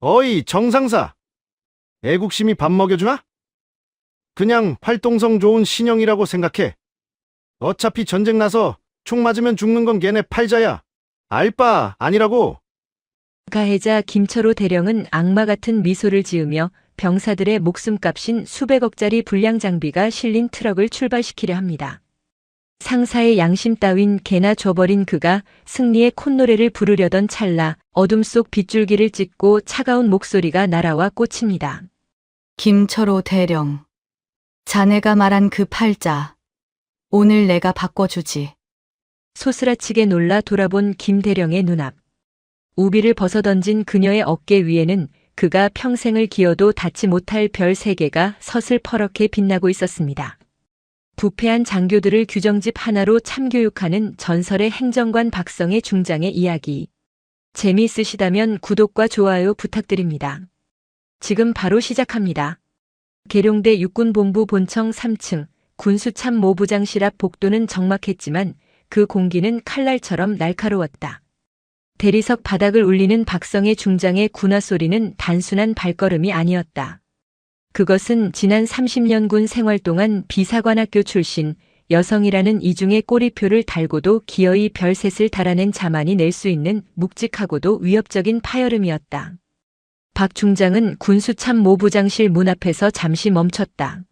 어이, 정상사. 애국심이 밥 먹여주나? 그냥 활동성 좋은 신형이라고 생각해. 어차피 전쟁 나서 총 맞으면 죽는 건 걔네 팔자야. 알바 아니라고. 가해자 김철호 대령은 악마 같은 미소를 지으며 병사들의 목숨값인 수백억짜리 불량 장비가 실린 트럭을 출발시키려 합니다. 상사의 양심 따윈 개나 줘버린 그가 승리의 콧노래를 부르려던 찰나 어둠 속 빗줄기를 찍고 차가운 목소리가 날아와 꽂힙니다. 김철호 대령. 자네가 말한 그 팔자. 오늘 내가 바꿔주지. 소스라치게 놀라 돌아본 김 대령의 눈앞. 우비를 벗어던진 그녀의 어깨 위에는 그가 평생을 기어도 닿지 못할 별 3개가 서슬퍼렇게 빛나고 있었습니다. 부패한 장교들을 규정집 하나로 참교육하는 전설의 행정관 박성의 중장의 이야기. 재미있으시다면 구독과 좋아요 부탁드립니다. 지금 바로 시작합니다. 계룡대 육군본부 본청 3층 군수참모부장실 앞 복도는 적막했지만 그 공기는 칼날처럼 날카로웠다. 대리석 바닥을 울리는 박성의 중장의 군화 소리는 단순한 발걸음이 아니었다. 그것은 지난 30년 군 생활 동안 비사관학교 출신 여성이라는 이중의 꼬리표를 달고도 기어이 별셋을 달아낸 자만이 낼 수 있는 묵직하고도 위협적인 파열음이었다. 박 중장은 군수참모부장실 문 앞에서 잠시 멈췄다.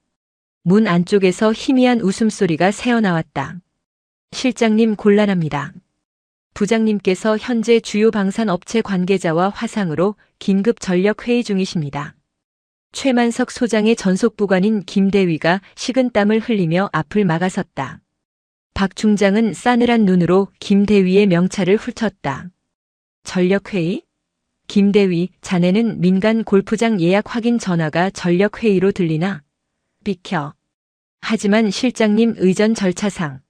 문 안쪽에서 희미한 웃음소리가 새어나왔다. 실장님 곤란합니다. 부장님께서 현재 주요 방산업체 관계자와 화상으로 긴급 전력 회의 중이십니다. 최만석 소장의 전속부관인 김대위가 식은땀을 흘리며 앞을 막아섰다. 박 중장은 싸늘한 눈으로 김대위의 명찰을 훑었다. 전력회의? 김대위, 자네는 민간 골프장 예약 확인 전화가 전력회의로 들리나? 비켜. 하지만 실장님 의전 절차상.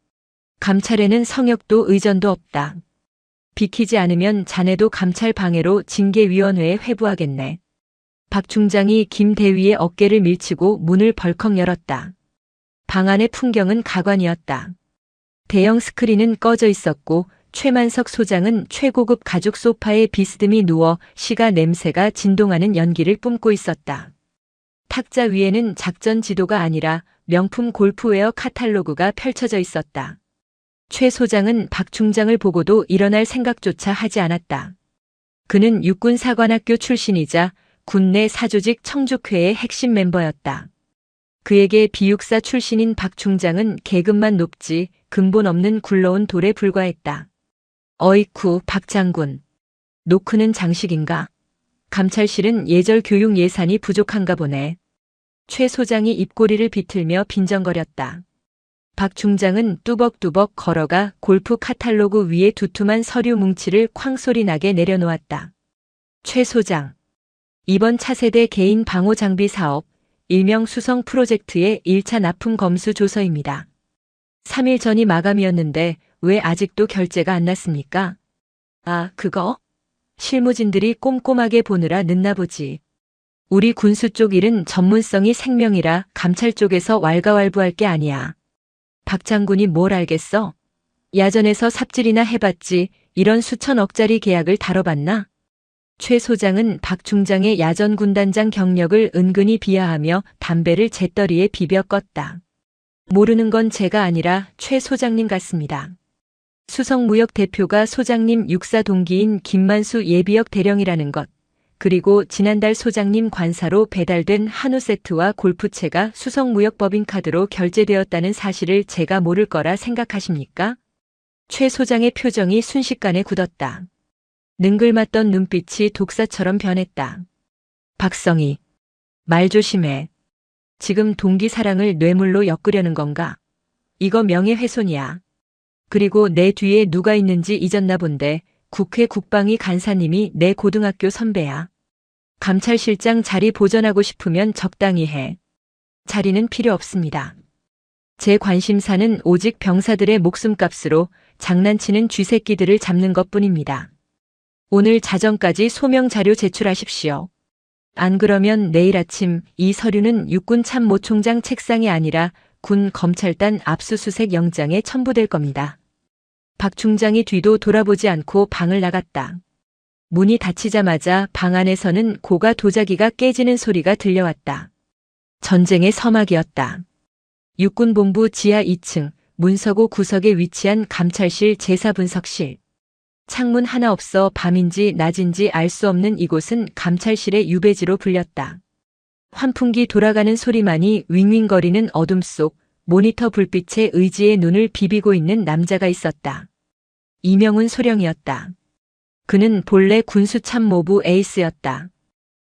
감찰에는 성역도 의전도 없다. 비키지 않으면 자네도 감찰 방해로 징계위원회에 회부하겠네. 박 중장이 김 대위의 어깨를 밀치고 문을 벌컥 열었다. 방 안의 풍경은 가관이었다. 대형 스크린은 꺼져 있었고 최만석 소장은 최고급 가죽 소파에 비스듬히 누워 시가 냄새가 진동하는 연기를 뿜고 있었다. 탁자 위에는 작전 지도가 아니라 명품 골프웨어 카탈로그가 펼쳐져 있었다. 최 소장은 박 중장을 보고도 일어날 생각조차 하지 않았다. 그는 육군사관학교 출신이자 군내 사조직 청죽회의 핵심 멤버였다. 그에게 비육사 출신인 박 중장은 계급만 높지 근본 없는 굴러온 돌에 불과했다. 어이쿠 박 장군. 노크는 장식인가? 감찰실은 예절 교육 예산이 부족한가 보네. 최 소장이 입꼬리를 비틀며 빈정거렸다. 박 중장은 뚜벅뚜벅 걸어가 골프 카탈로그 위에 두툼한 서류 뭉치를 쾅소리 나게 내려놓았다. 최 소장. 이번 차세대 개인 방호 장비 사업, 일명 수성 프로젝트의 1차 납품 검수 조서입니다. 3일 전이 마감이었는데 왜 아직도 결제가 안 났습니까? 아, 그거? 실무진들이 꼼꼼하게 보느라 늦나 보지. 우리 군수 쪽 일은 전문성이 생명이라 감찰 쪽에서 왈가왈부할 게 아니야. 박 장군이 뭘 알겠어? 야전에서 삽질이나 해봤지 이런 수천억짜리 계약을 다뤄봤나? 최 소장은 박 중장의 야전 군단장 경력을 은근히 비하하며 담배를 재떨이에 비벼 껐다. 모르는 건 제가 아니라 최 소장님 같습니다. 수성무역 대표가 소장님 육사 동기인 김만수 예비역 대령이라는 것. 그리고 지난달 소장님 관사로 배달된 한우 세트와 골프채가 수성무역법인카드로 결제되었다는 사실을 제가 모를 거라 생각하십니까? 최 소장의 표정이 순식간에 굳었다. 능글맞던 눈빛이 독사처럼 변했다. 박성희. 말 조심해. 지금 동기 사랑을 뇌물로 엮으려는 건가? 이거 명예훼손이야. 그리고 내 뒤에 누가 있는지 잊었나 본데 국회 국방위 간사님이 내 고등학교 선배야. 감찰실장 자리 보전하고 싶으면 적당히 해. 자리는 필요 없습니다. 제 관심사는 오직 병사들의 목숨값으로 장난치는 쥐새끼들을 잡는 것뿐입니다. 오늘 자정까지 소명 자료 제출하십시오. 안 그러면 내일 아침 이 서류는 육군 참모총장 책상이 아니라 군 검찰단 압수수색 영장에 첨부될 겁니다. 박 중장이 뒤도 돌아보지 않고 방을 나갔다. 문이 닫히자마자 방 안에서는 고가 도자기가 깨지는 소리가 들려왔다. 전쟁의 서막이었다. 육군본부 지하 2층 문서고 구석에 위치한 감찰실 제사분석실. 창문 하나 없어 밤인지 낮인지 알 수 없는 이곳은 감찰실의 유배지로 불렸다. 환풍기 돌아가는 소리만이 윙윙거리는 어둠 속 모니터 불빛에 의지의 눈을 비비고 있는 남자가 있었다. 이명훈 소령이었다. 그는 본래 군수참모부 에이스였다.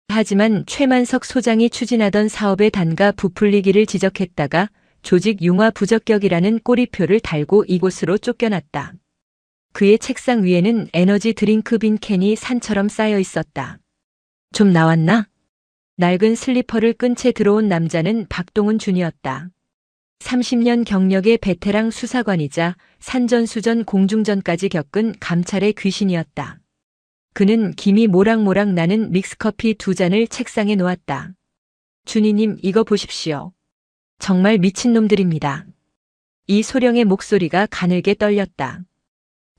하지만 최만석 소장이 추진하던 사업의 단가 부풀리기를 지적했다가 조직 융화 부적격이라는 꼬리표를 달고 이곳으로 쫓겨났다. 그의 책상 위에는 에너지 드링크 빈 캔이 산처럼 쌓여 있었다. 좀 나왔나? 낡은 슬리퍼를 끈 채 들어온 남자는 박동훈 준이었다. 30년 경력의 베테랑 수사관이자 산전수전 공중전까지 겪은 감찰의 귀신이었다. 그는 김이 모락모락 나는 믹스커피 2잔을 책상에 놓았다. 준이님, 이거 보십시오. 정말 미친놈들입니다. 이 소령의 목소리가 가늘게 떨렸다.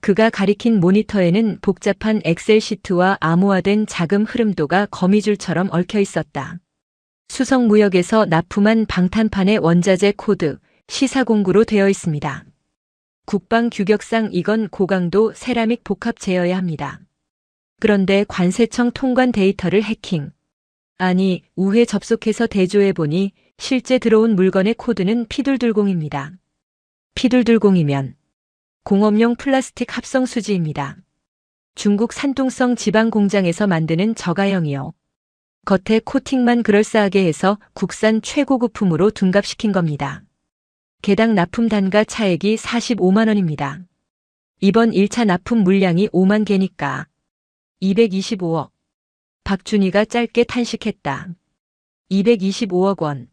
그가 가리킨 모니터에는 복잡한 엑셀 시트와 암호화된 자금 흐름도가 거미줄처럼 얽혀 있었다. 수성무역에서 납품한 방탄판의 원자재 코드, 시사 공구로 되어 있습니다. 국방 규격상 이건 고강도 세라믹 복합 제어야 합니다. 그런데 관세청 통관 데이터를 해킹. 아니, 우회 접속해서 대조해보니 실제 들어온 물건의 코드는 P220입니다. P220이면 공업용 플라스틱 합성 수지입니다. 중국 산둥성 지방 공장에서 만드는 저가형이요. 겉에 코팅만 그럴싸하게 해서 국산 최고급품으로 둔갑시킨 겁니다. 개당 납품 단가 차액이 45만 원입니다. 이번 1차 납품 물량이 5만 개니까 225억. 박준희가 짧게 탄식했다. 225억 원.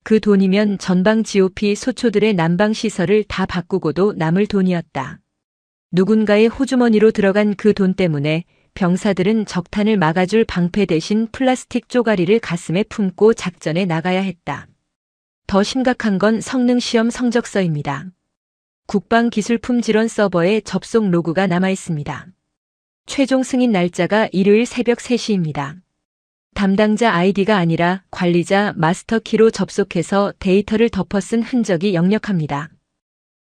그 돈이면 전방 GOP 소초들의 난방 시설을 다 바꾸고도 남을 돈이었다. 누군가의 호주머니로 들어간 그 돈 때문에 병사들은 적탄을 막아줄 방패 대신 플라스틱 쪼가리를 가슴에 품고 작전에 나가야 했다. 더 심각한 건 성능시험 성적서입니다. 국방기술품 질원 서버에 접속 로그가 남아 있습니다. 최종 승인 날짜가 일요일 새벽 3시입니다. 담당자 아이디가 아니라 관리자 마스터키로 접속해서 데이터를 덮어 쓴 흔적이 역력합니다.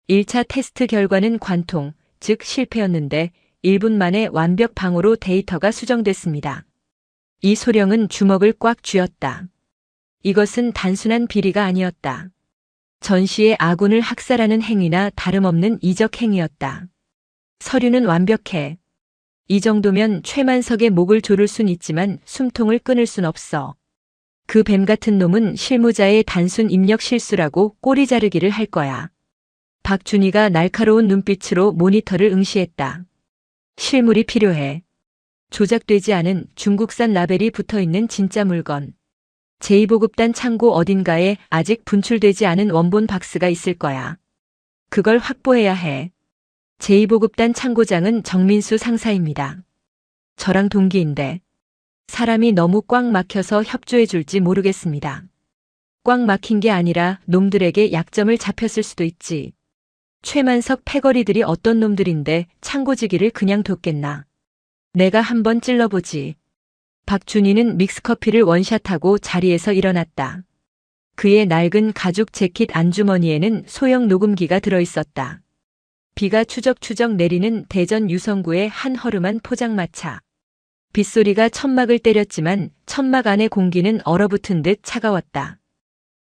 1차 테스트 결과는 관통, 즉 실패였는데 1분 만에 완벽 방어로 데이터가 수정됐습니다. 이 소령은 주먹을 꽉 쥐었다. 이것은 단순한 비리가 아니었다. 전시의 아군을 학살하는 행위나 다름없는 이적 행위였다. 서류는 완벽해. 이 정도면 최만석의 목을 조를 순 있지만 숨통을 끊을 순 없어. 그 뱀 같은 놈은 실무자의 단순 입력 실수라고 꼬리 자르기를 할 거야. 박준희가 날카로운 눈빛으로 모니터를 응시했다. 실물이 필요해. 조작되지 않은 중국산 라벨이 붙어있는 진짜 물건. 제2보급단 창고 어딘가에 아직 분출되지 않은 원본 박스가 있을 거야. 그걸 확보해야 해. 제2보급단 창고장은 정민수 상사입니다. 저랑 동기인데 사람이 너무 꽉 막혀서 협조해 줄지 모르겠습니다. 꽉 막힌 게 아니라 놈들에게 약점을 잡혔을 수도 있지. 최만석 패거리들이 어떤 놈들인데 창고지기를 그냥 뒀겠나. 내가 한번 찔러보지. 박준희는 믹스커피를 원샷하고 자리에서 일어났다. 그의 낡은 가죽 재킷 안주머니에는 소형 녹음기가 들어있었다. 비가 추적추적 내리는 대전 유성구의 한 허름한 포장마차. 빗소리가 천막을 때렸지만 천막 안의 공기는 얼어붙은 듯 차가웠다.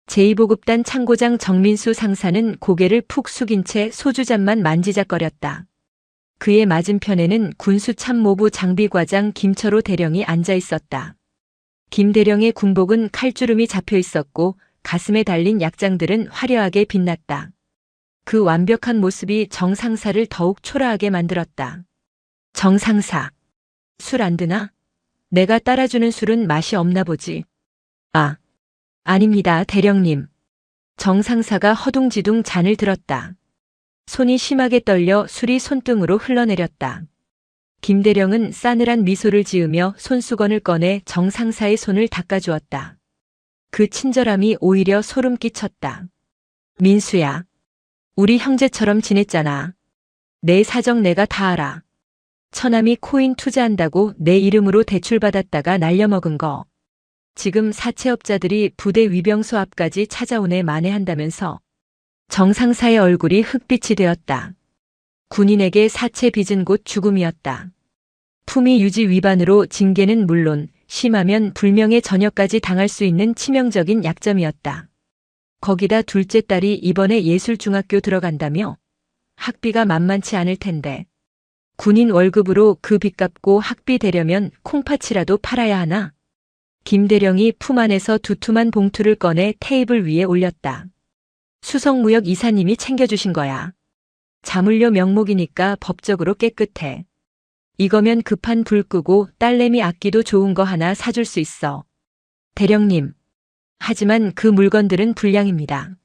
제2보급단 창고장 정민수 상사는 고개를 푹 숙인 채 소주잔만 만지작거렸다. 그의 맞은편에는 군수참모부 장비과장 김철호 대령이 앉아 있었다. 김 대령의 군복은 칼주름이 잡혀 있었고 가슴에 달린 약장들은 화려하게 빛났다. 그 완벽한 모습이 정 상사를 더욱 초라하게 만들었다. 정 상사. 술 안 드나? 내가 따라주는 술은 맛이 없나 보지. 아, 아닙니다, 대령님. 정 상사가 허둥지둥 잔을 들었다. 손이 심하게 떨려 술이 손등으로 흘러내렸다. 김 대령은 싸늘한 미소를 지으며 손수건을 꺼내 정 상사의 손을 닦아주었다. 그 친절함이 오히려 소름 끼쳤다. 민수야. 우리 형제처럼 지냈잖아. 내 사정 내가 다 알아. 처남이 코인 투자한다고 내 이름으로 대출받았다가 날려먹은 거. 지금 사채업자들이 부대 위병소 앞까지 찾아오네 만회한다면서. 정상사의 얼굴이 흑빛이 되었다. 군인에게 사채 빚은 곧 죽음이었다. 품위 유지 위반으로 징계는 물론 심하면 불명예 전역까지 당할 수 있는 치명적인 약점이었다. 거기다 둘째 딸이 이번에 예술중학교 들어간다며 학비가 만만치 않을 텐데 군인 월급으로 그 빚 갚고 학비 대려면 콩팥이라도 팔아야 하나? 김대령이 품 안에서 두툼한 봉투를 꺼내 테이블 위에 올렸다. 수석무역 이사님이 챙겨주신 거야. 자물쇠 명목이니까 법적으로 깨끗해. 이거면 급한 불 끄고 딸내미 악기도 좋은 거 하나 사줄 수 있어. 대령님. 하지만 그 물건들은 불량입니다.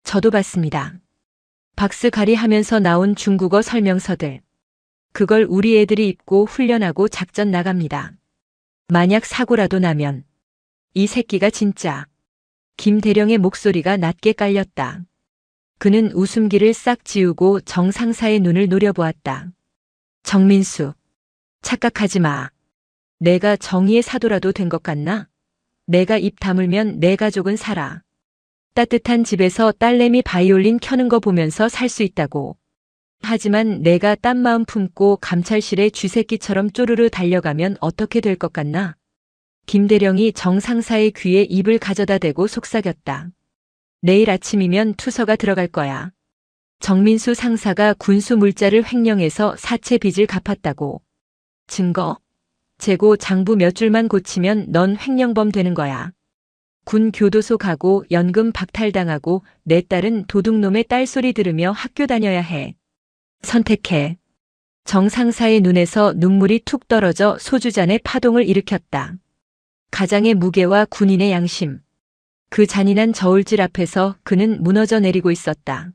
저도 봤습니다. 박스가리 하면서 나온 중국어 설명서들. 그걸 우리 애들이 입고 훈련하고 작전 나갑니다. 만약 사고라도 나면 이 새끼가 진짜. 김대령의 목소리가 낮게 깔렸다. 그는 웃음기를 싹 지우고 정 상사의 눈을 노려보았다. 정민수. 착각하지 마. 내가 정의의 사도라도 된 것 같나? 내가 입 다물면 내 가족은 살아. 따뜻한 집에서 딸내미 바이올린 켜는 거 보면서 살 수 있다고. 하지만 내가 딴 마음 품고 감찰실에 쥐새끼처럼 쪼르르 달려가면 어떻게 될 것 같나? 김대령이 정 상사의 귀에 입을 가져다 대고 속삭였다. 내일 아침이면 투서가 들어갈 거야. 정민수 상사가 군수 물자를 횡령해서 사채 빚을 갚았다고. 증거? 재고 장부 몇 줄만 고치면 넌 횡령범 되는 거야. 군 교도소 가고 연금 박탈당하고 내 딸은 도둑놈의 딸소리 들으며 학교 다녀야 해. 선택해. 정 상사의 눈에서 눈물이 툭 떨어져 소주잔에 파동을 일으켰다. 가장의 무게와 군인의 양심. 그 잔인한 저울질 앞에서 그는 무너져 내리고 있었다.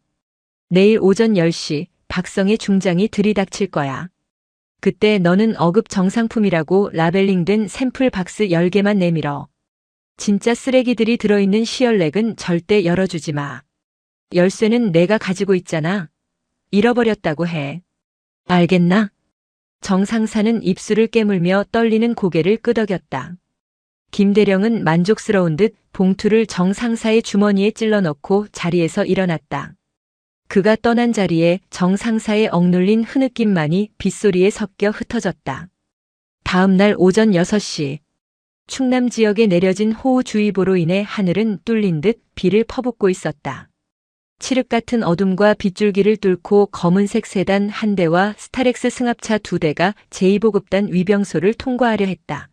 내일 오전 10시 박성의 중장이 들이닥칠 거야. 그때 너는 어급 정상품이라고 라벨링된 샘플 박스 10개만 내밀어. 진짜 쓰레기들이 들어있는 시얼렉은 절대 열어주지 마. 열쇠는 내가 가지고 있잖아. 잃어버렸다고 해. 알겠나? 정 상사는 입술을 깨물며 떨리는 고개를 끄덕였다. 김대령은 만족스러운 듯 봉투를 정 상사의 주머니에 찔러 넣고 자리에서 일어났다. 그가 떠난 자리에 정 상사의 억눌린 흐느낌만이 빗소리에 섞여 흩어졌다. 다음 날 오전 6시. 충남 지역에 내려진 호우주의보로 인해 하늘은 뚫린 듯 비를 퍼붓고 있었다. 칠흑 같은 어둠과 빗줄기를 뚫고 검은색 세단 한 대와 스타렉스 승합차 2대가 제2보급단 위병소를 통과하려 했다.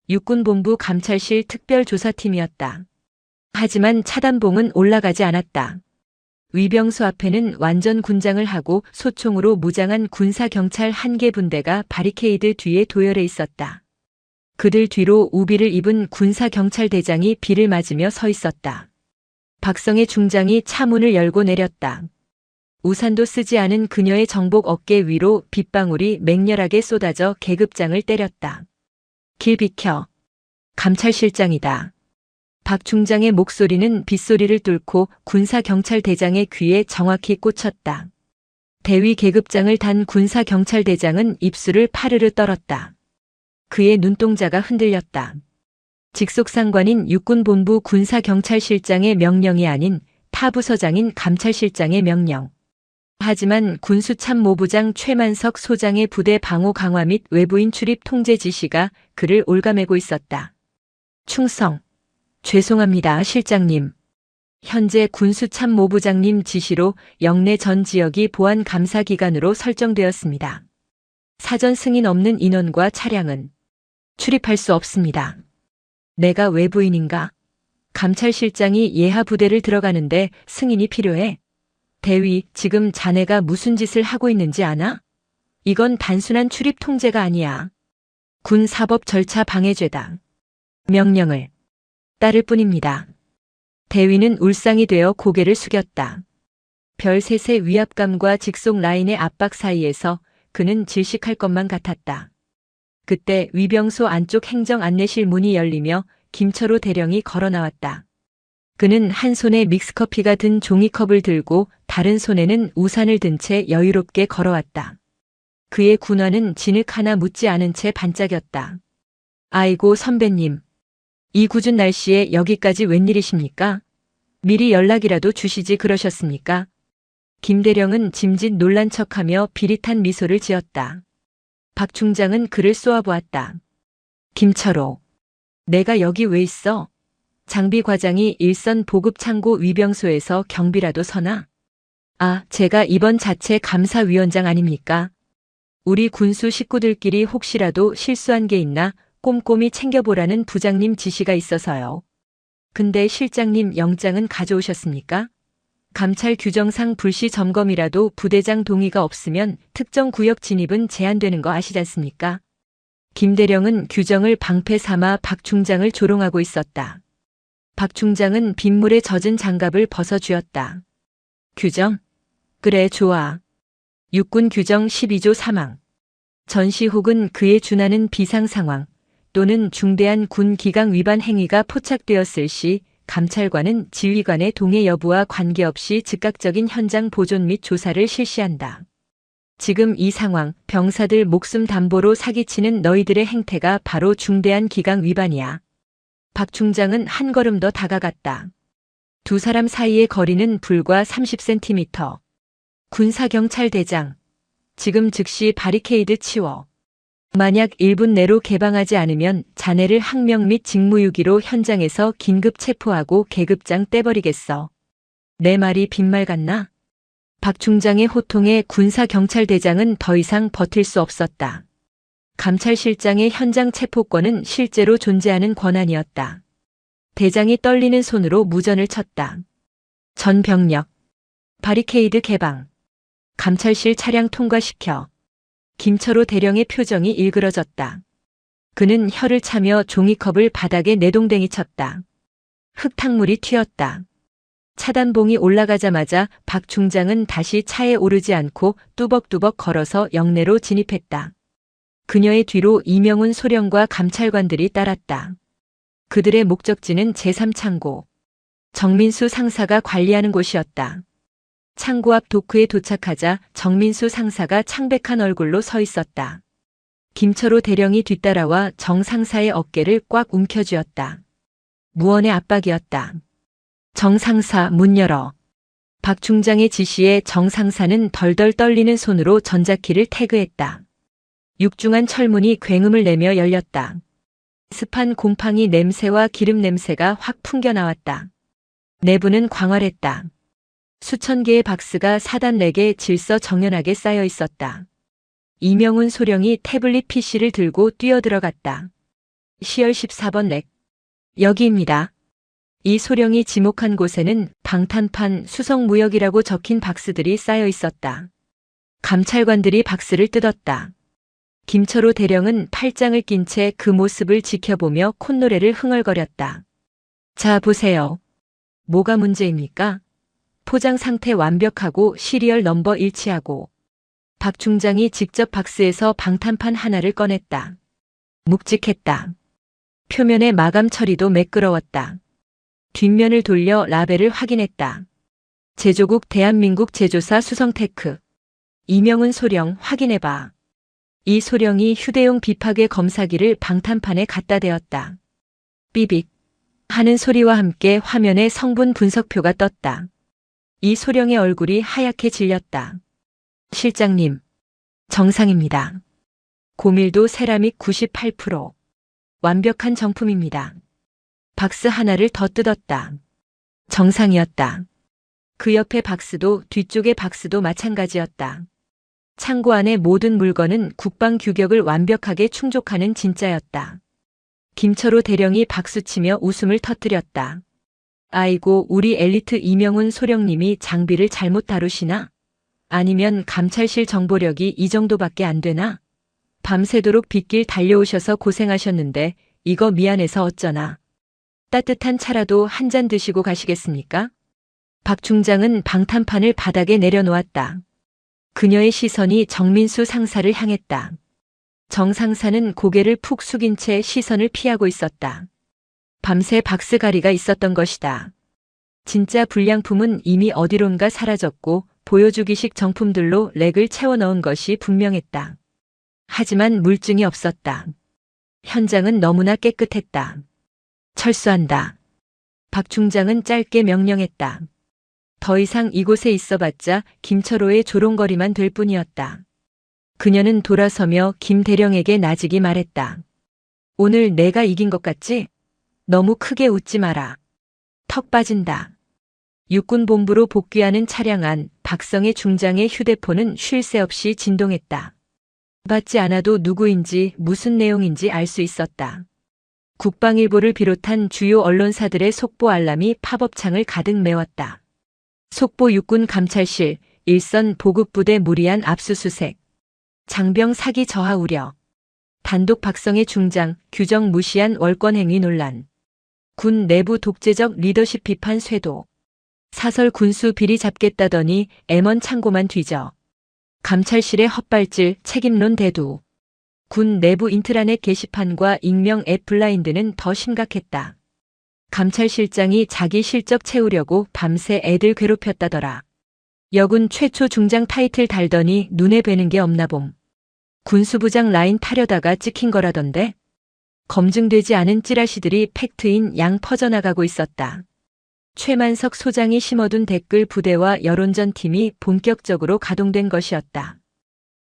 육군본부 감찰실 특별조사팀이었다. 하지만 차단봉은 올라가지 않았다. 위병소 앞에는 완전 군장을 하고 소총으로 무장한 군사경찰 1개 분대가 바리케이드 뒤에 도열해 있었다. 그들 뒤로 우비를 입은 군사경찰대장이 비를 맞으며 서 있었다. 박성의 중장이 차 문을 열고 내렸다. 우산도 쓰지 않은 그녀의 정복 어깨 위로 빗방울이 맹렬하게 쏟아져 계급장을 때렸다. 길 비켜. 감찰실장이다. 박 중장의 목소리는 빗소리를 뚫고 군사경찰대장의 귀에 정확히 꽂혔다. 대위 계급장을 단 군사경찰대장은 입술을 파르르 떨었다. 그의 눈동자가 흔들렸다. 직속상관인 육군본부 군사경찰실장의 명령이 아닌 타부서장인 감찰실장의 명령. 하지만 군수참모부장 최만석 소장의 부대 방호 강화 및 외부인 출입 통제 지시가 그를 올가매고 있었다. 충성. 죄송합니다, 실장님. 현재 군수참모부장님 지시로 영내 전 지역이 보안 감사 기간으로 설정되었습니다. 사전 승인 없는 인원과 차량은 출입할 수 없습니다. 내가 외부인인가? 감찰실장이 예하 부대를 들어가는데 승인이 필요해. 대위, 지금 자네가 무슨 짓을 하고 있는지 아나? 이건 단순한 출입 통제가 아니야. 군 사법 절차 방해죄다. 명령을 따를 뿐입니다. 대위는 울상이 되어 고개를 숙였다. 별셋의 위압감과 직속 라인의 압박 사이에서 그는 질식할 것만 같았다. 그때 위병소 안쪽 행정 안내실 문이 열리며 김철호 대령이 걸어 나왔다. 그는 한 손에 믹스커피가 든 종이컵을 들고 다른 손에는 우산을 든 채 여유롭게 걸어왔다. 그의 군화는 진흙 하나 묻지 않은 채 반짝였다. 아이고 선배님. 이 궂은 날씨에 여기까지 웬일이십니까? 미리 연락이라도 주시지 그러셨습니까? 김대령은 짐짓 놀란 척하며 비릿한 미소를 지었다. 박 중장은 그를 쏘아보았다. 김철호. 내가 여기 왜 있어? 장비 과장이 일선 보급 창고 위병소에서 경비라도 서나? 아, 제가 이번 자체 감사위원장 아닙니까? 우리 군수 식구들끼리 혹시라도 실수한 게 있나 꼼꼼히 챙겨보라는 부장님 지시가 있어서요. 근데 실장님 영장은 가져오셨습니까? 감찰 규정상 불시 점검이라도 부대장 동의가 없으면 특정 구역 진입은 제한되는 거 아시지 않습니까? 김대령은 규정을 방패 삼아 박 중장을 조롱하고 있었다. 박 중장은 빗물에 젖은 장갑을 벗어쥐었다. 규정? 그래, 좋아. 육군 규정 12조 3항. 전시 혹은 그에 준하는 비상 상황 또는 중대한 군 기강 위반 행위가 포착되었을 시 감찰관은 지휘관의 동의 여부와 관계없이 즉각적인 현장 보존 및 조사를 실시한다. 지금 이 상황, 병사들 목숨 담보로 사기치는 너희들의 행태가 바로 중대한 기강 위반이야. 박 중장은 한 걸음 더 다가갔다. 두 사람 사이의 거리는 불과 30cm. 군사경찰대장. 지금 즉시 바리케이드 치워. 만약 1분 내로 개방하지 않으면 자네를 항명 및 직무유기로 현장에서 긴급 체포하고 계급장 떼버리겠어. 내 말이 빈말 같나? 박 중장의 호통에 군사경찰대장은 더 이상 버틸 수 없었다. 감찰실장의 현장 체포권은 실제로 존재하는 권한이었다. 대장이 떨리는 손으로 무전을 쳤다. 전 병력. 바리케이드 개방. 감찰실 차량 통과시켜. 김철호 대령의 표정이 일그러졌다. 그는 혀를 차며 종이컵을 바닥에 내동댕이 쳤다. 흙탕물이 튀었다. 차단봉이 올라가자마자 박 중장은 다시 차에 오르지 않고 뚜벅뚜벅 걸어서 영내로 진입했다. 그녀의 뒤로 이명훈 소령과 감찰관들이 따랐다. 그들의 목적지는 제3창고. 정민수 상사가 관리하는 곳이었다. 창고 앞 도크에 도착하자 정민수 상사가 창백한 얼굴로 서 있었다. 김철호 대령이 뒤따라와 정 상사의 어깨를 꽉 움켜쥐었다. 무언의 압박이었다. 정 상사 문 열어. 박 중장의 지시에 정 상사는 덜덜 떨리는 손으로 전자키를 태그했다. 육중한 철문이 굉음을 내며 열렸다. 습한 곰팡이 냄새와 기름 냄새가 확 풍겨나왔다. 내부는 광활했다. 수천 개의 박스가 사단 4개 질서 정연하게 쌓여 있었다. 이명훈 소령이 태블릿 PC를 들고 뛰어들어갔다. 시열 14번 렉. 여기입니다. 이 소령이 지목한 곳에는 방탄판 수성무역이라고 적힌 박스들이 쌓여 있었다. 감찰관들이 박스를 뜯었다. 김철호 대령은 팔짱을 낀 채 그 모습을 지켜보며 콧노래를 흥얼거렸다. 자, 보세요. 뭐가 문제입니까? 포장 상태 완벽하고 시리얼 넘버 일치하고. 박 중장이 직접 박스에서 방탄판 하나를 꺼냈다. 묵직했다. 표면의 마감 처리도 매끄러웠다. 뒷면을 돌려 라벨을 확인했다. 제조국 대한민국 제조사 수성테크. 이명훈 소령 확인해봐. 이 소령이 휴대용 비파괴 검사기를 방탄판에 갖다 대었다. 삐빅 하는 소리와 함께 화면에 성분 분석표가 떴다. 이 소령의 얼굴이 하얗게 질렸다. 실장님, 정상입니다. 고밀도 세라믹 98%. 완벽한 정품입니다. 박스 하나를 더 뜯었다. 정상이었다. 그 옆의 박스도 뒤쪽의 박스도 마찬가지였다. 창고 안의 모든 물건은 국방 규격을 완벽하게 충족하는 진짜였다. 김철호 대령이 박수치며 웃음을 터뜨렸다. 아이고, 우리 엘리트 이명훈 소령님이 장비를 잘못 다루시나? 아니면 감찰실 정보력이 이 정도밖에 안 되나? 밤새도록 빗길 달려오셔서 고생하셨는데 이거 미안해서 어쩌나. 따뜻한 차라도 한 잔 드시고 가시겠습니까? 박 중장은 방탄판을 바닥에 내려놓았다. 그녀의 시선이 정민수 상사를 향했다. 정 상사는 고개를 푹 숙인 채 시선을 피하고 있었다. 밤새 박스가리가 있었던 것이다. 진짜 불량품은 이미 어디론가 사라졌고 보여주기식 정품들로 렉을 채워 넣은 것이 분명했다. 하지만 물증이 없었다. 현장은 너무나 깨끗했다. 철수한다. 박 중장은 짧게 명령했다. 더 이상 이곳에 있어봤자 김철호의 조롱거리만 될 뿐이었다. 그녀는 돌아서며 김 대령에게 나직이 말했다. 오늘 내가 이긴 것 같지? 너무 크게 웃지 마라. 턱 빠진다. 육군본부로 복귀하는 차량 안 박성의 중장의 휴대폰은 쉴 새 없이 진동했다. 받지 않아도 누구인지 무슨 내용인지 알 수 있었다. 국방일보를 비롯한 주요 언론사들의 속보 알람이 팝업창을 가득 메웠다. 속보 육군 감찰실, 일선 보급부대 무리한 압수수색. 장병 사기 저하 우려. 단독 박성의 중장, 규정 무시한 월권행위 논란. 군 내부 독재적 리더십 비판 쇄도. 사설 군수 비리 잡겠다더니 M1 창고만 뒤져. 감찰실의 헛발질, 책임론 대두. 군 내부 인트라넷 게시판과 익명 앱 블라인드는 더 심각했다. 감찰실장이 자기 실적 채우려고 밤새 애들 괴롭혔다더라. 여군 최초 중장 타이틀 달더니 눈에 뵈는 게 없나 봄. 군수부장 라인 타려다가 찍힌 거라던데? 검증되지 않은 찌라시들이 팩트인 양 퍼져나가고 있었다. 최만석 소장이 심어둔 댓글 부대와 여론전팀이 본격적으로 가동된 것이었다.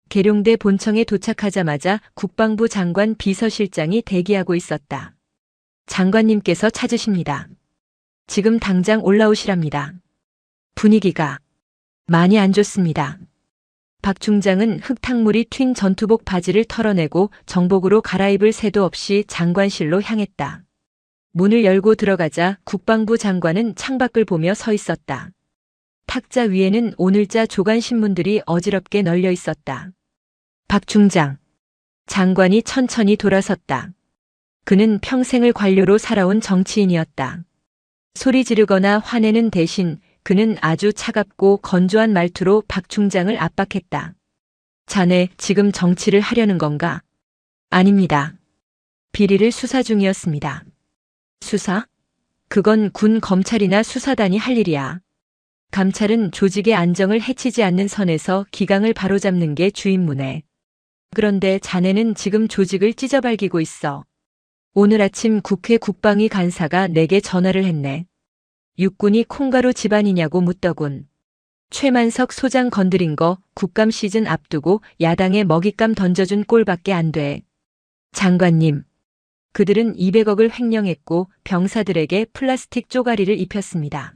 계룡대 본청에 도착하자마자 국방부 장관 비서실장이 대기하고 있었다. 장관님께서 찾으십니다. 지금 당장 올라오시랍니다. 분위기가 많이 안 좋습니다. 박 중장은 흙탕물이 튄 전투복 바지를 털어내고 정복으로 갈아입을 새도 없이 장관실로 향했다. 문을 열고 들어가자 국방부 장관은 창밖을 보며 서 있었다. 탁자 위에는 오늘자 조간신문들이 어지럽게 널려 있었다. 박 중장. 장관이 천천히 돌아섰다. 그는 평생을 관료로 살아온 정치인이었다. 소리 지르거나 화내는 대신 그는 아주 차갑고 건조한 말투로 박 중장을 압박했다. 자네 지금 정치를 하려는 건가? 아닙니다. 비리를 수사 중이었습니다. 수사? 그건 군 검찰이나 수사단이 할 일이야. 감찰은 조직의 안정을 해치지 않는 선에서 기강을 바로잡는 게 주임무네. 그런데 자네는 지금 조직을 찢어발기고 있어. 오늘 아침 국회 국방위 간사가 내게 전화를 했네. 육군이 콩가루 집안이냐고 묻더군. 최만석 소장 건드린 거 국감 시즌 앞두고 야당에 먹잇감 던져준 꼴밖에 안 돼. 장관님. 그들은 200억을 횡령했고 병사들에게 플라스틱 쪼가리를 입혔습니다.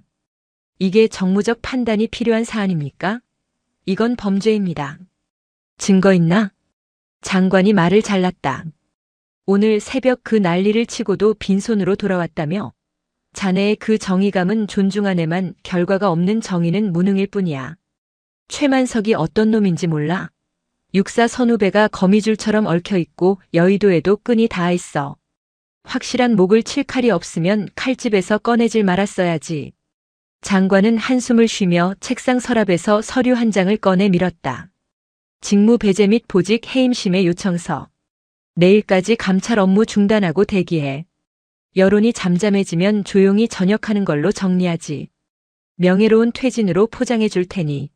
이게 정무적 판단이 필요한 사안입니까? 이건 범죄입니다. 증거 있나? 장관이 말을 잘랐다. 오늘 새벽 그 난리를 치고도 빈손으로 돌아왔다며? 자네의 그 정의감은 존중하네만 결과가 없는 정의는 무능일 뿐이야. 최만석이 어떤 놈인지 몰라? 육사 선후배가 거미줄처럼 얽혀있고 여의도에도 끈이 닿아 있어. 확실한 목을 칠 칼이 없으면 칼집에서 꺼내질 말았어야지. 장관은 한숨을 쉬며 책상 서랍에서 서류 한 장을 꺼내 밀었다. 직무 배제 및 보직 해임심의 요청서. 내일까지 감찰 업무 중단하고 대기해. 여론이 잠잠해지면 조용히 전역하는 걸로 정리하지. 명예로운 퇴진으로 포장해 줄 테니.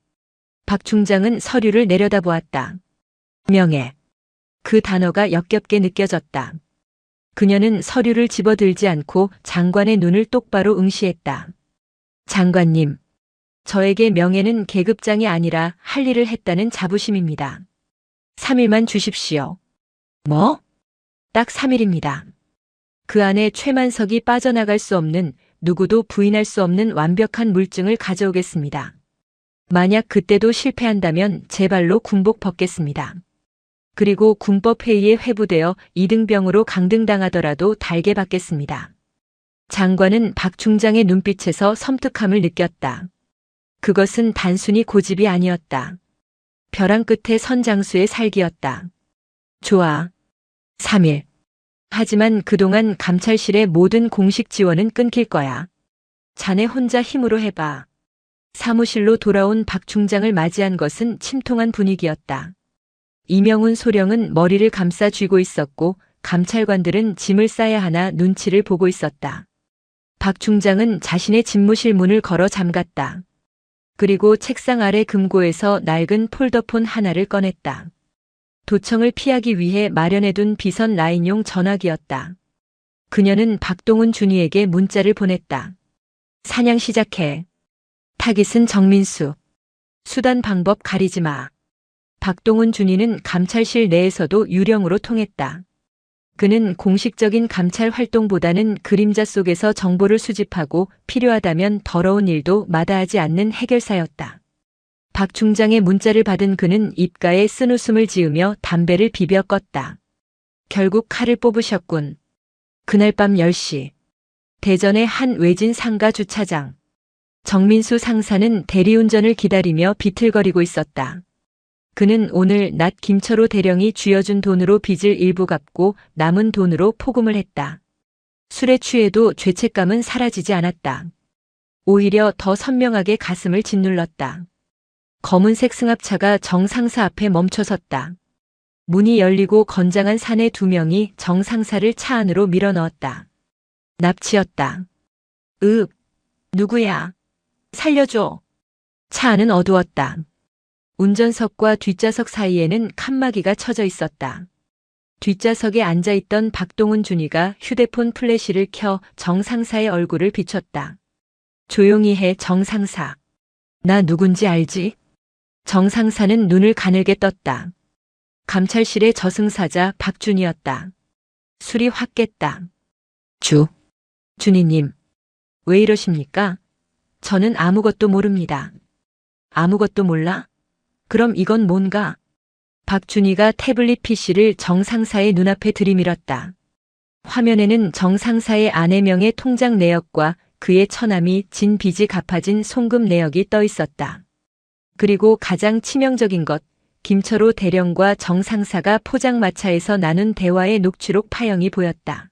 박 중장은 서류를 내려다보았다. 명예. 그 단어가 역겹게 느껴졌다. 그녀는 서류를 집어들지 않고 장관의 눈을 똑바로 응시했다. 장관님, 저에게 명예는 계급장이 아니라 할 일을 했다는 자부심입니다. 3일만 주십시오. 뭐? 딱 3일입니다. 그 안에 최만석이 빠져나갈 수 없는, 누구도 부인할 수 없는 완벽한 물증을 가져오겠습니다. 만약 그때도 실패한다면 제 발로 군복 벗겠습니다. 그리고 군법회의에 회부되어 이등병으로 강등당하더라도 달게 받겠습니다. 장관은 박 중장의 눈빛에서 섬뜩함을 느꼈다. 그것은 단순히 고집이 아니었다. 벼랑 끝에 선 장수의 살기였다. 좋아. 3일. 하지만 그동안 감찰실의 모든 공식 지원은 끊길 거야. 자네 혼자 힘으로 해봐. 사무실로 돌아온 박 중장을 맞이한 것은 침통한 분위기였다. 이명훈 소령은 머리를 감싸 쥐고 있었고 감찰관들은 짐을 싸야 하나 눈치를 보고 있었다. 박 중장은 자신의 집무실 문을 걸어 잠갔다. 그리고 책상 아래 금고에서 낡은 폴더폰 하나를 꺼냈다. 도청을 피하기 위해 마련해둔 비선 라인용 전화기였다. 그녀는 박동훈 준이에게 문자를 보냈다. 사냥 시작해. 타깃은 정민수. 수단 방법 가리지 마. 박동훈 준이는 감찰실 내에서도 유령으로 통했다. 그는 공식적인 감찰 활동보다는 그림자 속에서 정보를 수집하고 필요하다면 더러운 일도 마다하지 않는 해결사였다. 박 중장의 문자를 받은 그는 입가에 쓴웃음을 지으며 담배를 비벼 껐다. 결국 칼을 뽑으셨군. 그날 밤 10시. 대전의 한 외진 상가 주차장. 정민수 상사는 대리운전을 기다리며 비틀거리고 있었다. 그는 오늘 낮 김철호 대령이 쥐어준 돈으로 빚을 일부 갚고 남은 돈으로 포금을 했다. 술에 취해도 죄책감은 사라지지 않았다. 오히려 더 선명하게 가슴을 짓눌렀다. 검은색 승합차가 정 상사 앞에 멈춰섰다. 문이 열리고 건장한 사내 2명이 정 상사를 차 안으로 밀어넣었다. 납치였다. 누구야? 살려줘. 차 안은 어두웠다. 운전석과 뒷좌석 사이에는 칸막이가 쳐져 있었다. 뒷좌석에 앉아있던 박동훈 준이가 휴대폰 플래시를 켜 정 상사의 얼굴을 비췄다. 조용히 해, 정 상사. 나 누군지 알지? 정 상사는 눈을 가늘게 떴다. 감찰실의 저승사자 박준이었다. 술이 확 깼다. 준이님, 왜 이러십니까? 저는 아무것도 모릅니다. 아무것도 몰라? 그럼 이건 뭔가? 박준이가 태블릿 PC를 정 상사의 눈앞에 들이밀었다. 화면에는 정 상사의 아내 명의 통장 내역과 그의 처남이 진 빚이 갚아진 송금 내역이 떠 있었다. 그리고 가장 치명적인 것, 김철호 대령과 정 상사가 포장마차에서 나눈 대화의 녹취록 파형이 보였다.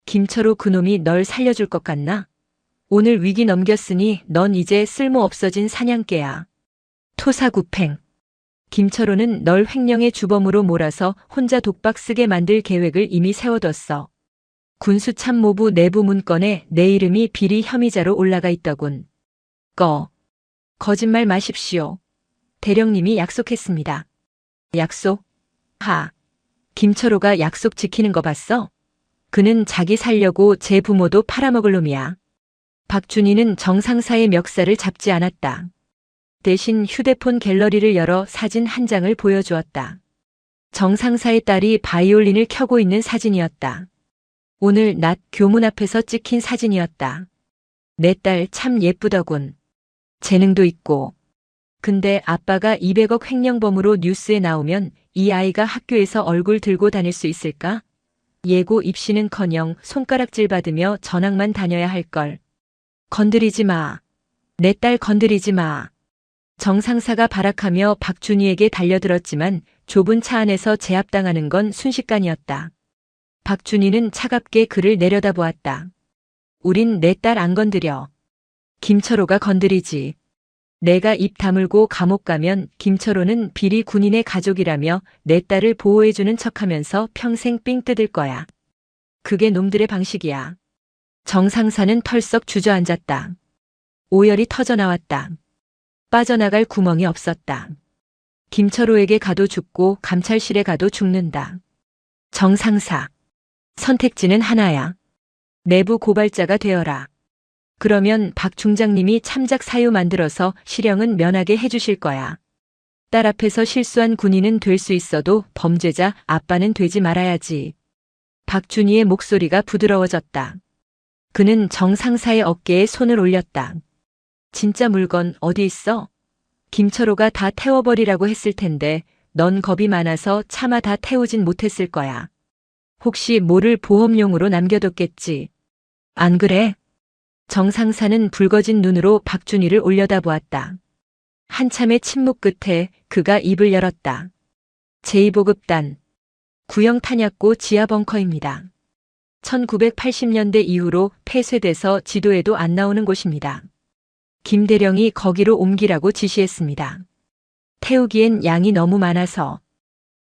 김철호 그놈이 널 살려줄 것 같나? 오늘 위기 넘겼으니 넌 이제 쓸모 없어진 사냥개야. 토사구팽. 김철호는 널 횡령의 주범으로 몰아서 혼자 독박 쓰게 만들 계획을 이미 세워뒀어. 군수참모부 내부 문건에 내 이름이 비리 혐의자로 올라가 있더군. 거짓말 마십시오. 대령님이 약속했습니다. 약속? 김철호가 약속 지키는 거 봤어? 그는 자기 살려고 제 부모도 팔아먹을 놈이야. 박준희는 정 상사의 멱살을 잡지 않았다. 대신 휴대폰 갤러리를 열어 사진 한 장을 보여주었다. 정 상사의 딸이 바이올린을 켜고 있는 사진이었다. 오늘 낮 교문 앞에서 찍힌 사진이었다. 내 딸 참 예쁘더군. 재능도 있고. 근데 아빠가 200억 횡령범으로 뉴스에 나오면 이 아이가 학교에서 얼굴 들고 다닐 수 있을까? 예고 입시는커녕 손가락질 받으며 전학만 다녀야 할걸. 건드리지 마. 내 딸 건드리지 마. 정 상사가 발악하며 박준희에게 달려들었지만 좁은 차 안에서 제압당하는 건 순식간이었다. 박준희는 차갑게 그를 내려다보았다. 우린 내 딸 안 건드려. 김철호가 건드리지. 내가 입 다물고 감옥 가면 김철호는 비리 군인의 가족이라며 내 딸을 보호해주는 척하면서 평생 삥 뜯을 거야. 그게 놈들의 방식이야. 정 상사는 털썩 주저앉았다. 오열이 터져나왔다. 빠져나갈 구멍이 없었다. 김철호에게 가도 죽고 감찰실에 가도 죽는다. 정 상사. 선택지는 하나야. 내부 고발자가 되어라. 그러면 박 중장님이 참작 사유 만들어서 실형은 면하게 해주실 거야. 딸 앞에서 실수한 군인은 될 수 있어도 범죄자 아빠는 되지 말아야지. 박준희의 목소리가 부드러워졌다. 그는 정 상사의 어깨에 손을 올렸다. 진짜 물건 어디 있어? 김철호가 다 태워버리라고 했을 텐데 넌 겁이 많아서 차마 다 태우진 못했을 거야. 혹시 뭐를 보험용으로 남겨뒀겠지. 안 그래? 정 상사는 붉어진 눈으로 박준희를 올려다보았다. 한참의 침묵 끝에 그가 입을 열었다. 제2보급단. 구형 탄약고 지하 벙커입니다. 1980년대 이후로 폐쇄돼서 지도에도 안 나오는 곳입니다. 김 대령이 거기로 옮기라고 지시했습니다. 태우기엔 양이 너무 많아서.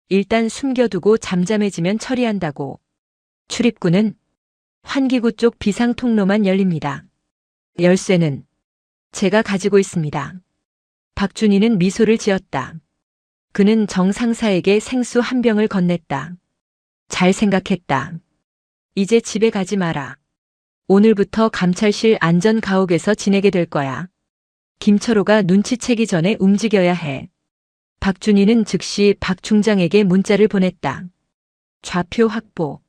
일단 숨겨두고 잠잠해지면 처리한다고. 출입구는 환기구 쪽 비상 통로만 열립니다. 열쇠는 제가 가지고 있습니다. 박준희는 미소를 지었다. 그는 정 상사에게 생수 한 병을 건넸다. 잘 생각했다. 이제 집에 가지 마라. 오늘부터 감찰실 안전가옥에서 지내게 될 거야. 김철호가 눈치채기 전에 움직여야 해. 박준희는 즉시 박 중장에게 문자를 보냈다. 좌표 확보.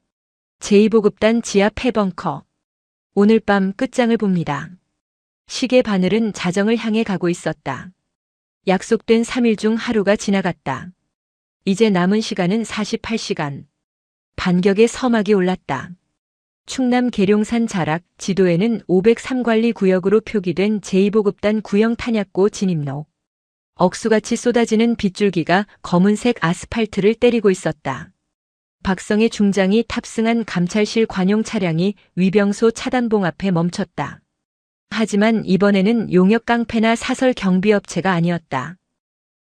제2보급단 지하 폐벙커. 오늘 밤 끝장을 봅니다. 시계 바늘은 자정을 향해 가고 있었다. 약속된 3일 중 하루가 지나갔다. 이제 남은 시간은 48시간. 반격의 서막이 올랐다. 충남 계룡산 자락 지도에는 503관리 구역으로 표기된 제2보급단 구형 탄약고 진입로. 억수같이 쏟아지는 빗줄기가 검은색 아스팔트를 때리고 있었다. 박성의 중장이 탑승한 감찰실 관용 차량이 위병소 차단봉 앞에 멈췄다. 하지만 이번에는 용역 깡패나 사설 경비업체가 아니었다.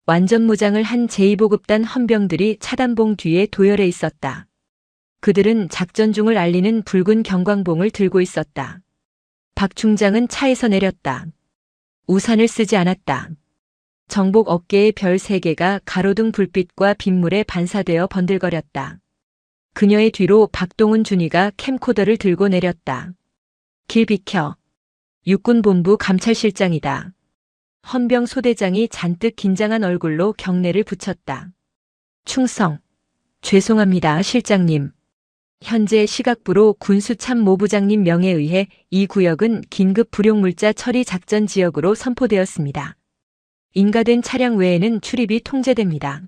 완전 무장을 한 제2보급단 헌병들이 차단봉 뒤에 도열해 있었다. 그들은 작전 중을 알리는 붉은 경광봉을 들고 있었다. 박 중장은 차에서 내렸다. 우산을 쓰지 않았다. 정복 어깨의 별 3개가 가로등 불빛과 빗물에 반사되어 번들거렸다. 그녀의 뒤로 박동훈 준이가 캠코더를 들고 내렸다. 길 비켜. 육군본부 감찰실장이다. 헌병 소대장이 잔뜩 긴장한 얼굴로 경례를 붙였다. 충성. 죄송합니다, 실장님. 현재 시각부로 군수참모부장님 명에 의해 이 구역은 긴급 불용물자 처리 작전 지역으로 선포되었습니다. 인가된 차량 외에는 출입이 통제됩니다.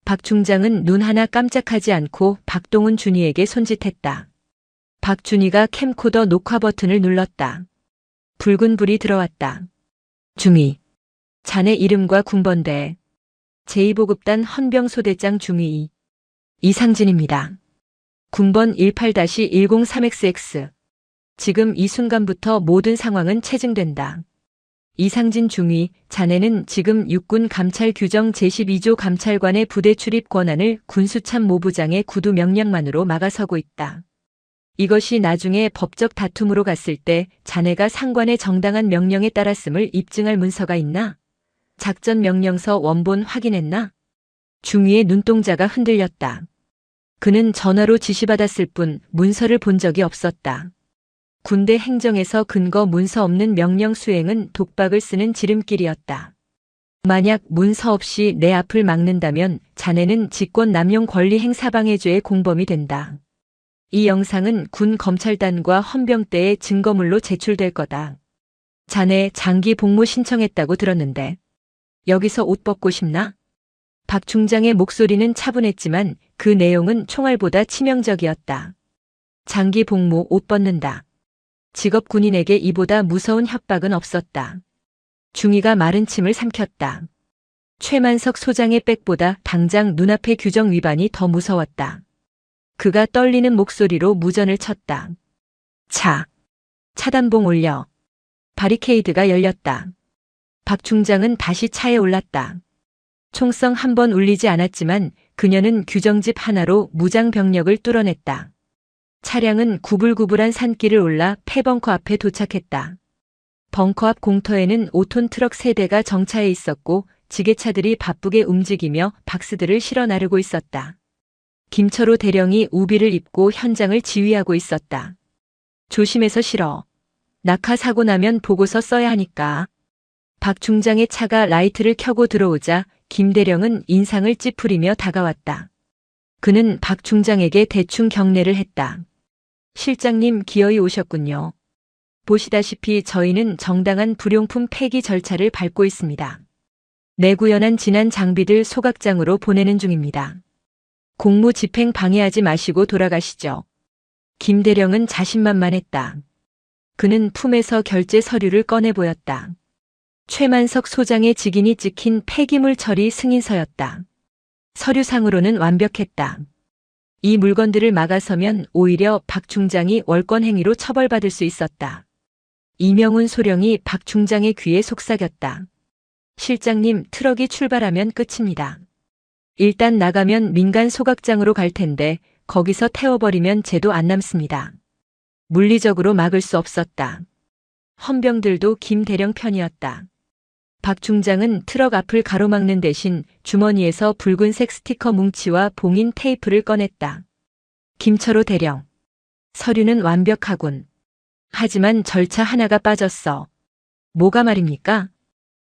박 중장은 눈 하나 깜짝하지 않고 박동훈 준이에게 손짓했다. 박준이가 캠코더 녹화 버튼을 눌렀다. 붉은 불이 들어왔다. 중위. 자네 이름과 군번대. 제2보급단 헌병소대장 중위 이상진입니다. 군번 18-103XX. 지금 이 순간부터 모든 상황은 체증된다. 이상진 중위, 자네는 지금 육군 감찰 규정 제12조 감찰관의 부대 출입 권한을 군수참모부장의 구두 명령만으로 막아서고 있다. 이것이 나중에 법적 다툼으로 갔을 때 자네가 상관의 정당한 명령에 따랐음을 입증할 문서가 있나? 작전 명령서 원본 확인했나? 중위의 눈동자가 흔들렸다. 그는 전화로 지시받았을 뿐 문서를 본 적이 없었다. 군대 행정에서 근거 문서 없는 명령 수행은 독박을 쓰는 지름길이었다. 만약 문서 없이 내 앞을 막는다면 자네는 직권남용 권리행사방해죄의 공범이 된다. 이 영상은 군 검찰단과 헌병 때의 증거물로 제출될 거다. 자네 장기 복무 신청했다고 들었는데 여기서 옷 벗고 싶나? 박 중장의 목소리는 차분했지만 그 내용은 총알보다 치명적이었다. 장기 복무 옷 벗는다. 직업 군인에게 이보다 무서운 협박은 없었다. 중위가 마른 침을 삼켰다. 최만석 소장의 백보다 당장 눈앞의 규정 위반이 더 무서웠다. 그가 떨리는 목소리로 무전을 쳤다. 차. 차단봉 올려. 바리케이드가 열렸다. 박 중장은 다시 차에 올랐다. 총성 한 번 울리지 않았지만 그녀는 규정집 하나로 무장 병력을 뚫어냈다. 차량은 구불구불한 산길을 올라 폐벙커 앞에 도착했다. 벙커 앞 공터에는 5톤 트럭 3대가 정차해 있었고 지게차들이 바쁘게 움직이며 박스들을 실어 나르고 있었다. 김철호 대령이 우비를 입고 현장을 지휘하고 있었다. 조심해서 실어. 낙하 사고 나면 보고서 써야 하니까. 박 중장의 차가 라이트를 켜고 들어오자 김 대령은 인상을 찌푸리며 다가왔다. 그는 박 중장에게 대충 경례를 했다. 실장님 기어이 오셨군요. 보시다시피 저희는 정당한 불용품 폐기 절차를 밟고 있습니다. 내구연한 지난 장비들 소각장으로 보내는 중입니다. 공무 집행 방해하지 마시고 돌아가시죠. 김 대령은 자신만만했다. 그는 품에서 결제 서류를 꺼내 보였다. 최만석 소장의 직인이 찍힌 폐기물 처리 승인서였다. 서류상으로는 완벽했다. 이 물건들을 막아서면 오히려 박 중장이 월권 행위로 처벌받을 수 있었다. 이명훈 소령이 박 중장의 귀에 속삭였다. 실장님, 트럭이 출발하면 끝입니다. 일단 나가면 민간 소각장으로 갈 텐데 거기서 태워버리면 죄도 안 남습니다. 물리적으로 막을 수 없었다. 헌병들도 김 대령 편이었다. 박 중장은 트럭 앞을 가로막는 대신 주머니에서 붉은색 스티커 뭉치와 봉인 테이프를 꺼냈다. 김철호 대령. 서류는 완벽하군. 하지만 절차 하나가 빠졌어. 뭐가 말입니까?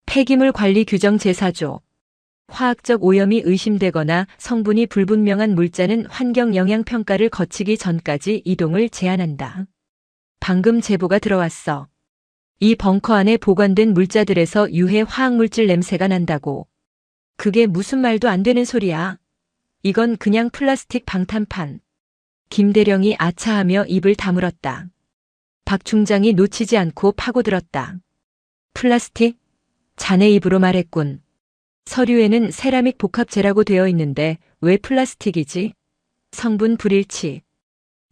폐기물 관리 규정 제4조. 화학적 오염이 의심되거나 성분이 불분명한 물자는 환경 영향 평가를 거치기 전까지 이동을 제한한다. 방금 제보가 들어왔어. 이 벙커 안에 보관된 물자들에서 유해 화학물질 냄새가 난다고. 그게 무슨 말도 안 되는 소리야. 이건 그냥 플라스틱 방탄판. 김대령이 아차하며 입을 다물었다. 박 중장이 놓치지 않고 파고들었다. 플라스틱? 자네 입으로 말했군. 서류에는 세라믹 복합재라고 되어 있는데 왜 플라스틱이지? 성분 불일치.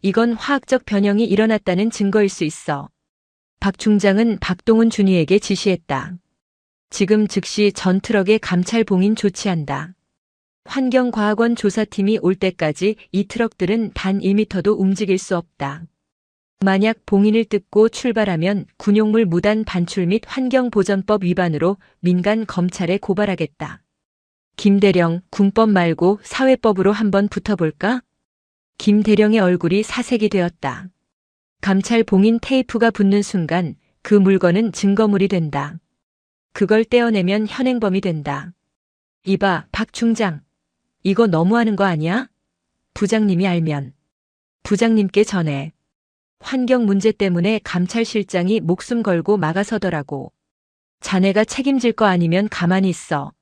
이건 화학적 변형이 일어났다는 증거일 수 있어. 박 중장은 박동훈 준이에게 지시했다. 지금 즉시 전 트럭에 감찰 봉인 조치한다. 환경과학원 조사팀이 올 때까지 이 트럭들은 단 1m도 움직일 수 없다. 만약 봉인을 뜯고 출발하면 군용물 무단 반출 및 환경보전법 위반으로 민간 검찰에 고발하겠다. 김대령, 군법 말고 사회법으로 한번 붙어볼까? 김대령의 얼굴이 사색이 되었다. 감찰 봉인 테이프가 붙는 순간 그 물건은 증거물이 된다. 그걸 떼어내면 현행범이 된다. 이봐, 박 중장. 이거 너무하는 거 아니야? 부장님이 알면. 부장님께 전해. 환경 문제 때문에 감찰실장이 목숨 걸고 막아서더라고. 자네가 책임질 거 아니면 가만히 있어.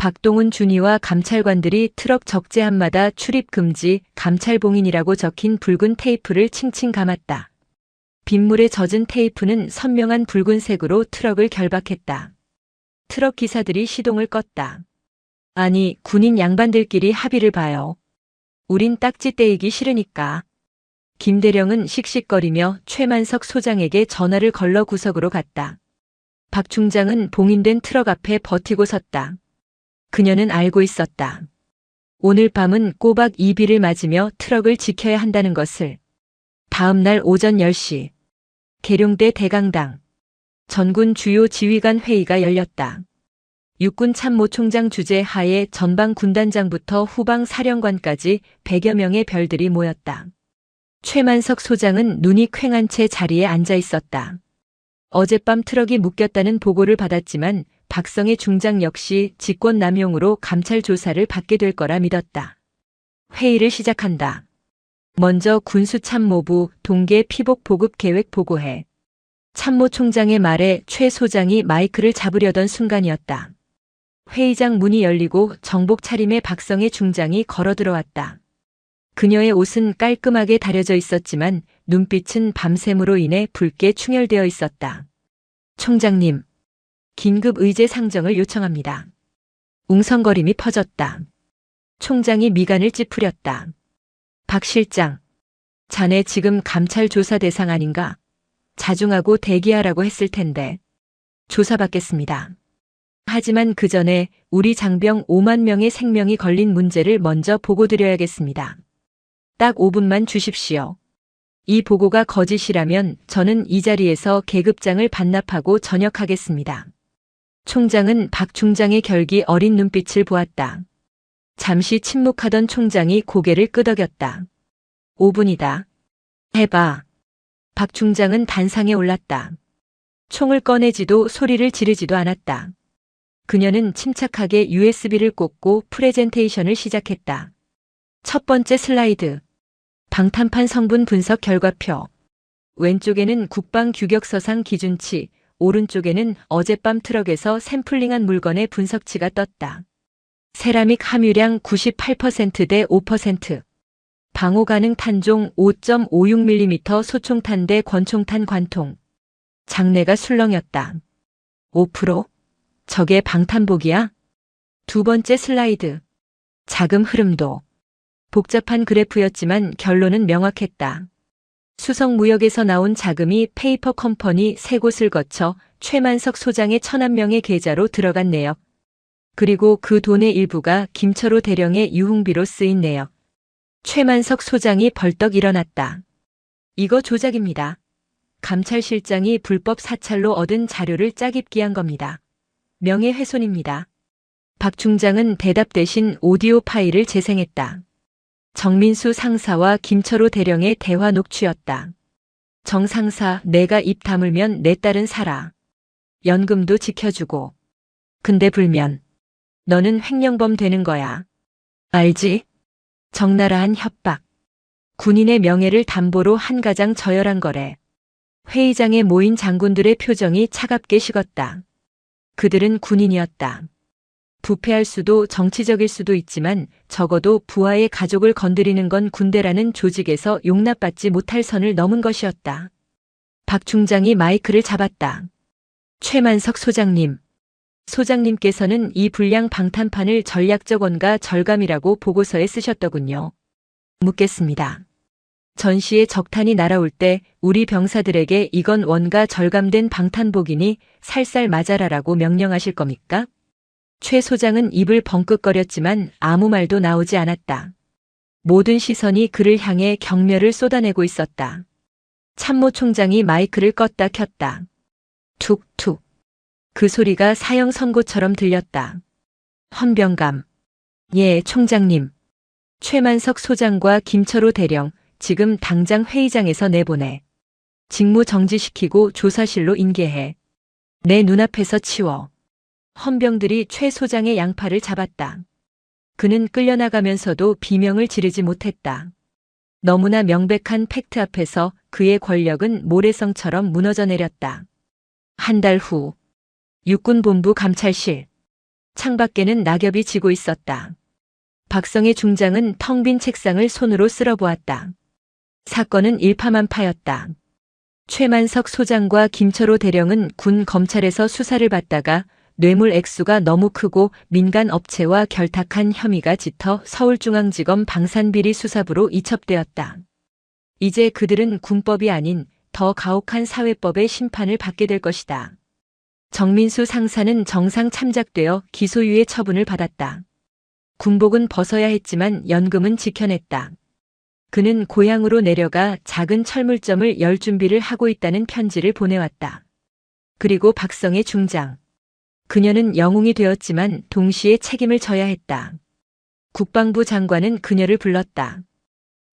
박동훈 준이와 감찰관들이 트럭 적재함마다 출입 금지, 감찰 봉인이라고 적힌 붉은 테이프를 칭칭 감았다. 빗물에 젖은 테이프는 선명한 붉은색으로 트럭을 결박했다. 트럭 기사들이 시동을 껐다. 아니, 군인 양반들끼리 합의를 봐요. 우린 딱지 떼이기 싫으니까. 김대령은 씩씩거리며 최만석 소장에게 전화를 걸러 구석으로 갔다. 박 중장은 봉인된 트럭 앞에 버티고 섰다. 그녀는 알고 있었다. 오늘 밤은 꼬박 이 비를 맞으며 트럭을 지켜야 한다는 것을. 다음 날 오전 10시. 계룡대 대강당. 전군 주요 지휘관 회의가 열렸다. 육군 참모총장 주재 하에 전방 군단장부터 후방 사령관까지 100여 명의 별들이 모였다. 최만석 소장은 눈이 퀭한 채 자리에 앉아 있었다. 어젯밤 트럭이 묶였다는 보고를 받았지만 박성의 중장 역시 직권남용으로 감찰 조사를 받게 될 거라 믿었다. 회의를 시작한다. 먼저 군수참모부 동계 피복 보급 계획 보고해. 참모총장의 말에 최 소장이 마이크를 잡으려던 순간이었다. 회의장 문이 열리고 정복 차림의 박성의 중장이 걸어 들어왔다. 그녀의 옷은 깔끔하게 다려져 있었지만 눈빛은 밤샘으로 인해 붉게 충혈되어 있었다. 총장님, 긴급 의제 상정을 요청합니다. 웅성거림이 퍼졌다. 총장이 미간을 찌푸렸다. 박 실장, 자네 지금 감찰 조사 대상 아닌가? 자중하고 대기하라고 했을 텐데. 조사받겠습니다. 하지만 그 전에 우리 장병 5만 명의 생명이 걸린 문제를 먼저 보고드려야겠습니다. 딱 5분만 주십시오. 이 보고가 거짓이라면 저는 이 자리에서 계급장을 반납하고 전역하겠습니다. 총장은 박 중장의 결기 어린 눈빛을 보았다. 잠시 침묵하던 총장이 고개를 끄덕였다. 5분이다. 해봐. 박 중장은 단상에 올랐다. 총을 꺼내지도 소리를 지르지도 않았다. 그녀는 침착하게 USB를 꽂고 프레젠테이션을 시작했다. 첫 번째 슬라이드. 방탄판 성분 분석 결과표. 왼쪽에는 국방규격서상 기준치, 오른쪽에는 어젯밤 트럭에서 샘플링한 물건의 분석치가 떴다. 세라믹 함유량 98% 대 5%. 방호 가능 탄종 5.56mm 소총탄 대 권총탄 관통. 장내가 술렁였다. 5%? 저게 방탄복이야? 두 번째 슬라이드. 자금 흐름도. 복잡한 그래프였지만 결론은 명확했다. 수성무역에서 나온 자금이 페이퍼 컴퍼니 3곳을 거쳐 최만석 소장의 1,000명의 계좌로 들어간 내역. 그리고 그 돈의 일부가 김철호 대령의 유흥비로 쓰인 내역. 최만석 소장이 벌떡 일어났다. 이거 조작입니다. 감찰실장이 불법 사찰로 얻은 자료를 짜깁기한 겁니다. 명예훼손입니다. 박 중장은 대답 대신 오디오 파일을 재생했다. 정민수 상사와 김철호 대령의 대화 녹취였다. 정 상사, 내가 입 다물면 내 딸은 살아. 연금도 지켜주고. 근데 불면 너는 횡령범 되는 거야. 알지? 적나라한 협박. 군인의 명예를 담보로 한 가장 저열한 거래. 회의장에 모인 장군들의 표정이 차갑게 식었다. 그들은 군인이었다. 부패할 수도 정치적일 수도 있지만 적어도 부하의 가족을 건드리는 건 군대라는 조직에서 용납받지 못할 선을 넘은 것이었다. 박 중장이 마이크를 잡았다. 최만석 소장님. 소장님께서는 이 불량 방탄판을 전략적 원가 절감이라고 보고서에 쓰셨더군요. 묻겠습니다. 전시에 적탄이 날아올 때 우리 병사들에게 이건 원가 절감된 방탄복이니 살살 맞아라라고 명령하실 겁니까? 최 소장은 입을 벙긋거렸지만 아무 말도 나오지 않았다. 모든 시선이 그를 향해 경멸을 쏟아내고 있었다. 참모 총장이 마이크를 껐다 켰다. 툭툭. 그 소리가 사형 선고처럼 들렸다. 헌병감. 예, 총장님. 최만석 소장과 김철호 대령, 지금 당장 회의장에서 내보내. 직무 정지시키고 조사실로 인계해. 내 눈앞에서 치워. 헌병들이 최 소장의 양팔을 잡았다. 그는 끌려나가면서도 비명을 지르지 못했다. 너무나 명백한 팩트 앞에서 그의 권력은 모래성처럼 무너져 내렸다. 한 달 후, 육군본부 감찰실. 창밖에는 낙엽이 지고 있었다. 박성의 중장은 텅 빈 책상을 손으로 쓸어보았다. 사건은 일파만파였다. 최만석 소장과 김철호 대령은 군 검찰에서 수사를 받다가 뇌물 액수가 너무 크고 민간 업체와 결탁한 혐의가 짙어 서울중앙지검 방산비리 수사부로 이첩되었다. 이제 그들은 군법이 아닌 더 가혹한 사회법의 심판을 받게 될 것이다. 정민수 상사는 정상 참작되어 기소유예 처분을 받았다. 군복은 벗어야 했지만 연금은 지켜냈다. 그는 고향으로 내려가 작은 철물점을 열 준비를 하고 있다는 편지를 보내왔다. 그리고 박성의 중장. 그녀는 영웅이 되었지만 동시에 책임을 져야 했다. 국방부 장관은 그녀를 불렀다.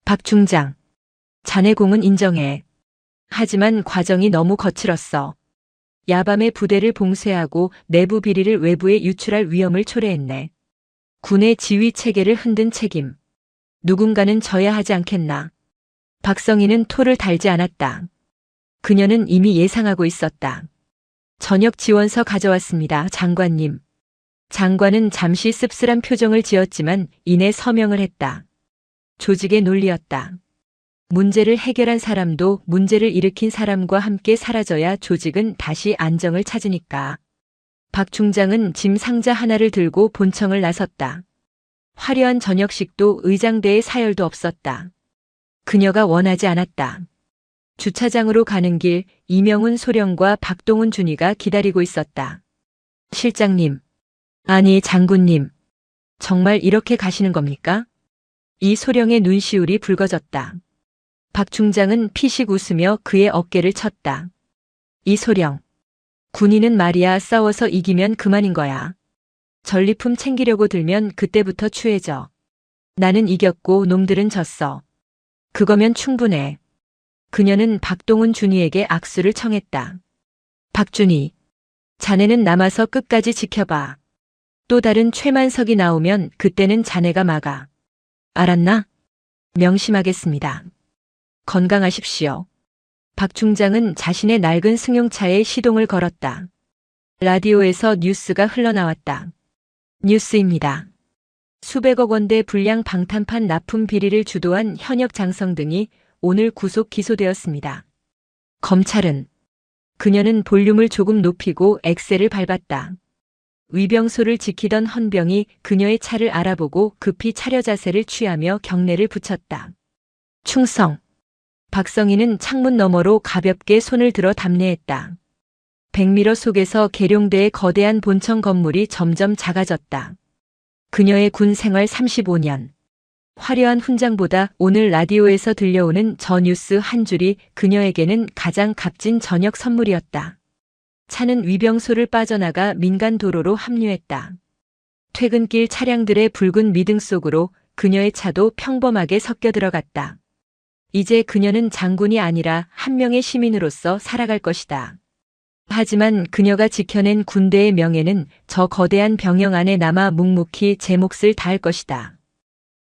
박 중장. 자네 공은 인정해. 하지만 과정이 너무 거칠었어. 야밤에 부대를 봉쇄하고 내부 비리를 외부에 유출할 위험을 초래했네. 군의 지휘 체계를 흔든 책임. 누군가는 져야 하지 않겠나. 박성희는 토를 달지 않았다. 그녀는 이미 예상하고 있었다. 저녁 지원서 가져왔습니다, 장관님. 장관은 잠시 씁쓸한 표정을 지었지만 이내 서명을 했다. 조직의 논리였다. 문제를 해결한 사람도 문제를 일으킨 사람과 함께 사라져야 조직은 다시 안정을 찾으니까. 박 중장은 짐 상자 하나를 들고 본청을 나섰다. 화려한 저녁식도 의장대에 사열도 없었다. 그녀가 원하지 않았다. 주차장으로 가는 길 이명훈 소령과 박동훈 준이가 기다리고 있었다. 실장님. 아니 장군님. 정말 이렇게 가시는 겁니까? 이 소령의 눈시울이 붉어졌다. 박 중장은 피식 웃으며 그의 어깨를 쳤다. 이 소령. 군인은 말이야 싸워서 이기면 그만인 거야. 전리품 챙기려고 들면 그때부터 추해져. 나는 이겼고 놈들은 졌어. 그거면 충분해. 그녀는 박동훈 준이에게 악수를 청했다. 박준이. 자네는 남아서 끝까지 지켜봐. 또 다른 최만석이 나오면 그때는 자네가 막아. 알았나? 명심하겠습니다. 건강하십시오. 박 중장은 자신의 낡은 승용차에 시동을 걸었다. 라디오에서 뉴스가 흘러나왔다. 뉴스입니다. 수백억 원대 불량 방탄판 납품 비리를 주도한 현역 장성 등이 오늘 구속 기소되었습니다. 검찰은. 그녀는 볼륨을 조금 높이고 엑셀을 밟았다. 위병소를 지키던 헌병이 그녀의 차를 알아보고 급히 차려 자세를 취하며 경례를 붙였다. 충성. 박성희는 창문 너머로 가볍게 손을 들어 답례했다. 백미러 속에서 계룡대의 거대한 본청 건물이 점점 작아졌다. 그녀의 군 생활 35년. 화려한 훈장보다 오늘 라디오에서 들려오는 저 뉴스 한 줄이 그녀에게는 가장 값진 저녁 선물이었다. 차는 위병소를 빠져나가 민간 도로로 합류했다. 퇴근길 차량들의 붉은 미등 속으로 그녀의 차도 평범하게 섞여 들어갔다. 이제 그녀는 장군이 아니라 한 명의 시민으로서 살아갈 것이다. 하지만 그녀가 지켜낸 군대의 명예는 저 거대한 병영 안에 남아 묵묵히 제 몫을 다할 것이다.